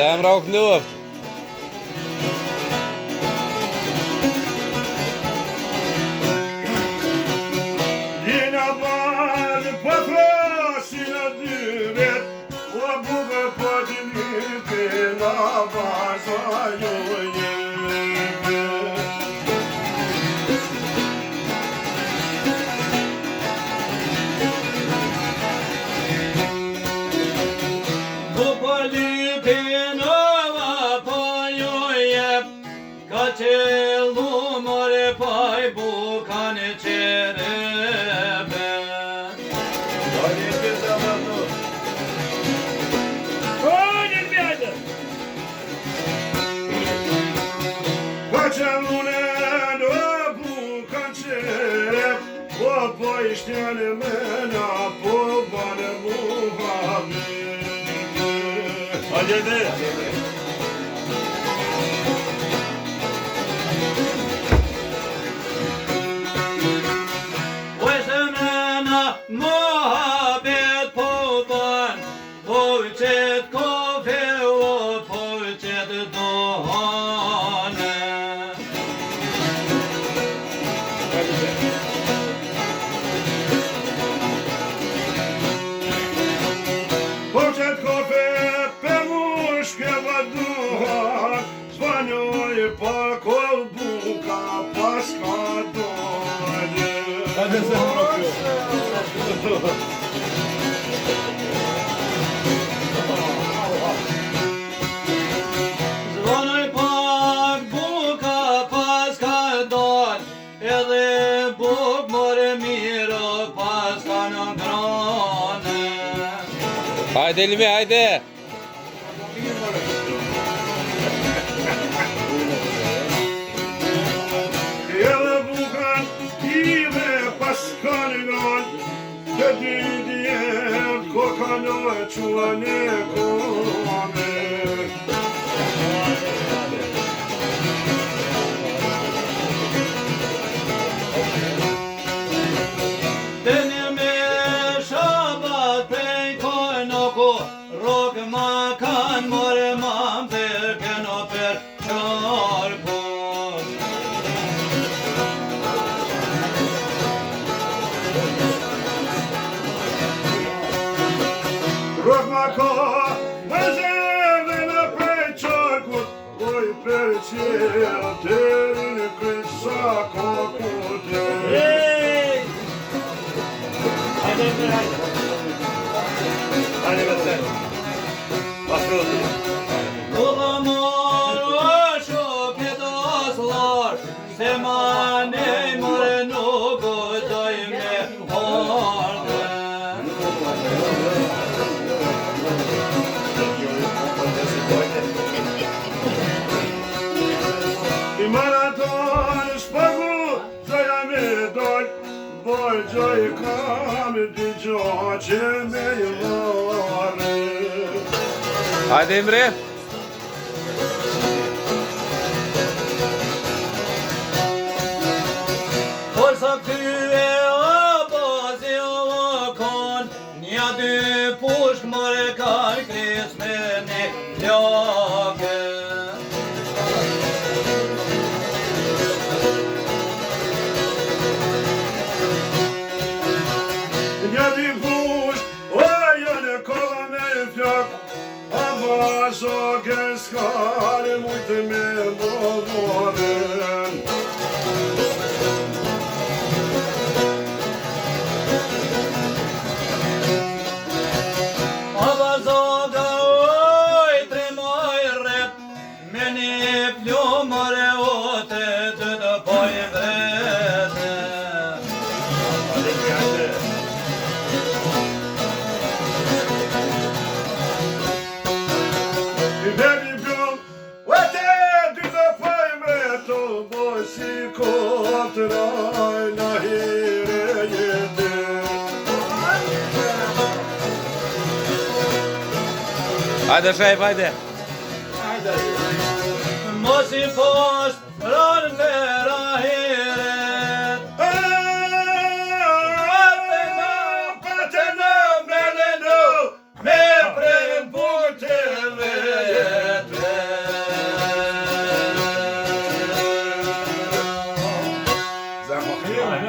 Zemra u knuft. Jena balë patrasin a dy vet, o buga po t'nite na baza jo jebe. Qelu more paj bukan qerebe. Qelune do bukan qereb, po po ishtjane mena, po bane muhabet. Hajde. Muhabet po ban, po qet kofe o po qet dohane. Po qet kofe për mushke vaduhan, zvanjoj pa kol buka pas ka dole. Hajde se Zvonoj pak buka pas ka dal, edhe buk more miro pas ka në grane. Hajde Elmi, hajde. Edhe bukan ive pas ka në gran, të dy djetë koka në quane kone. Deni me shabat prej kojnoko, rok ma kan more mam për këno për qarko. Rok ma ka me zeve në prej qarkut, oj për qelë të në krysa kokute. Kulla moro shoke doslar, se ma nej more nuk u doj me horde. I maraton shpagu, zoja me doj, boj gjoj kam dy gjo që me i lore. Hajde Emre. Por sa këtyre o bazi o kon, nja dy pushk more kaj kris me një plake. Nja dy push, o janë kolla me fjak, a baso gëskare mujtë me bovoren. Abazoga oj trimoj rep, me një plumore o të të poj vrete. I bebi pjom, o te dy të Hajde shef, hajde. Mos i po